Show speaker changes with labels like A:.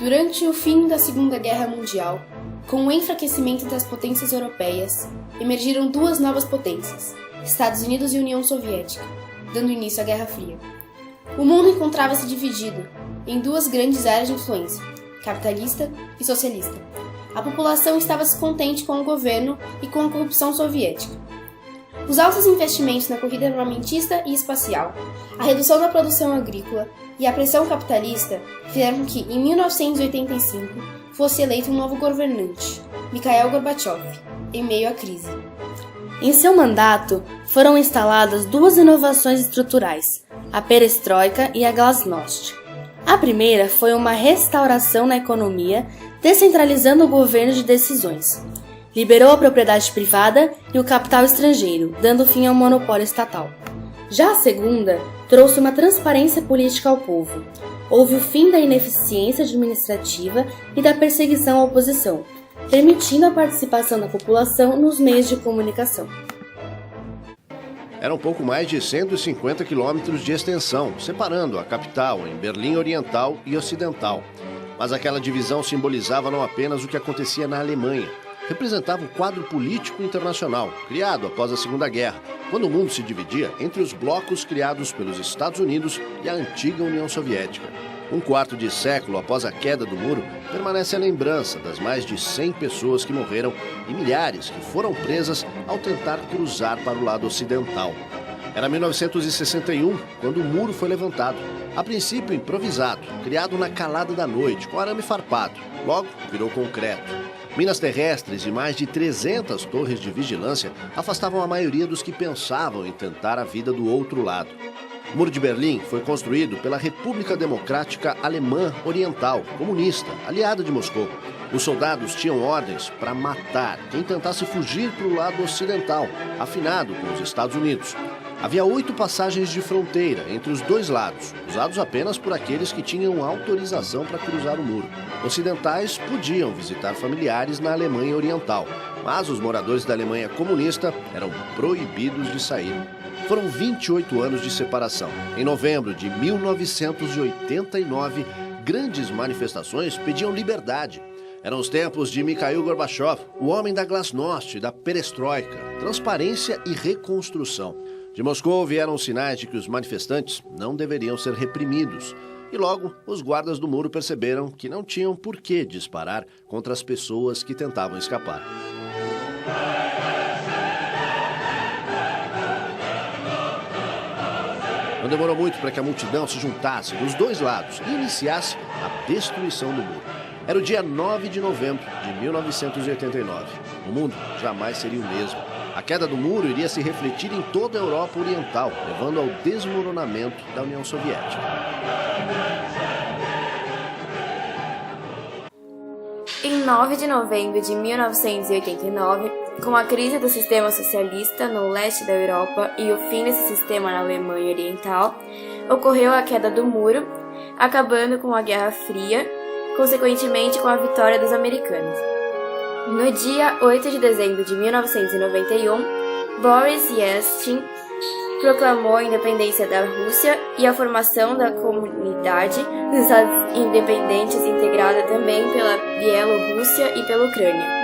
A: Durante o fim da Segunda Guerra Mundial, com o enfraquecimento das potências europeias, emergiram duas novas potências, Estados Unidos e União Soviética, dando início à Guerra Fria. O mundo encontrava-se dividido em duas grandes áreas de influência, capitalista e socialista. A população estava descontente com o governo e com a corrupção soviética. Os altos investimentos na corrida armamentista e espacial, a redução da produção agrícola e a pressão capitalista fizeram com que, em 1985, fosse eleito um novo governante, Mikhail Gorbachev, em meio à crise.
B: Em seu mandato, foram instaladas duas inovações estruturais, a perestroika e a glasnost. A primeira foi uma restauração na economia, descentralizando o governo de decisões. Liberou a propriedade privada e o capital estrangeiro, dando fim ao monopólio estatal. Já a segunda trouxe uma transparência política ao povo. Houve o fim da ineficiência administrativa e da perseguição à oposição, permitindo a participação da população nos meios de comunicação.
C: Eram pouco mais de 150 quilômetros de extensão, separando a capital em Berlim Oriental e Ocidental. Mas aquela divisão simbolizava não apenas o que acontecia na Alemanha, representava o quadro político internacional, criado após a Segunda Guerra, quando o mundo se dividia entre os blocos criados pelos Estados Unidos e a antiga União Soviética. Um quarto de século após a queda do muro, permanece a lembrança das mais de 100 pessoas que morreram e milhares que foram presas ao tentar cruzar para o lado ocidental. Era 1961, quando o muro foi levantado. A princípio improvisado, criado na calada da noite, com arame farpado. Logo, virou concreto. Minas terrestres e mais de 300 torres de vigilância afastavam a maioria dos que pensavam em tentar a vida do outro lado. O Muro de Berlim foi construído pela República Democrática Alemã Oriental, comunista, aliada de Moscou. Os soldados tinham ordens para matar quem tentasse fugir para o lado ocidental, afinado com os Estados Unidos. Havia 8 passagens de fronteira entre os dois lados, usados apenas por aqueles que tinham autorização para cruzar o muro. Ocidentais podiam visitar familiares na Alemanha Oriental, mas os moradores da Alemanha comunista eram proibidos de sair. Foram 28 anos de separação. Em novembro de 1989, grandes manifestações pediam liberdade. Eram os tempos de Mikhail Gorbachev, o homem da glasnost e da perestroika, transparência e reconstrução. De Moscou vieram sinais de que os manifestantes não deveriam ser reprimidos. E logo, os guardas do muro perceberam que não tinham por que disparar contra as pessoas que tentavam escapar. Não demorou muito para que a multidão se juntasse dos dois lados e iniciasse a destruição do muro. Era o dia 9 de novembro de 1989. O mundo jamais seria o mesmo. A queda do muro iria se refletir em toda a Europa Oriental, levando ao desmoronamento da União Soviética.
D: Em 9 de novembro de 1989, com a crise do sistema socialista no leste da Europa e o fim desse sistema na Alemanha Oriental, ocorreu a queda do muro, acabando com a Guerra Fria, consequentemente com a vitória dos americanos. No dia 8 de dezembro de 1991, Boris Yeltsin proclamou a independência da Rússia e a formação da Comunidade dos Estados Independentes, integrada também pela Bielorrússia e pela Ucrânia.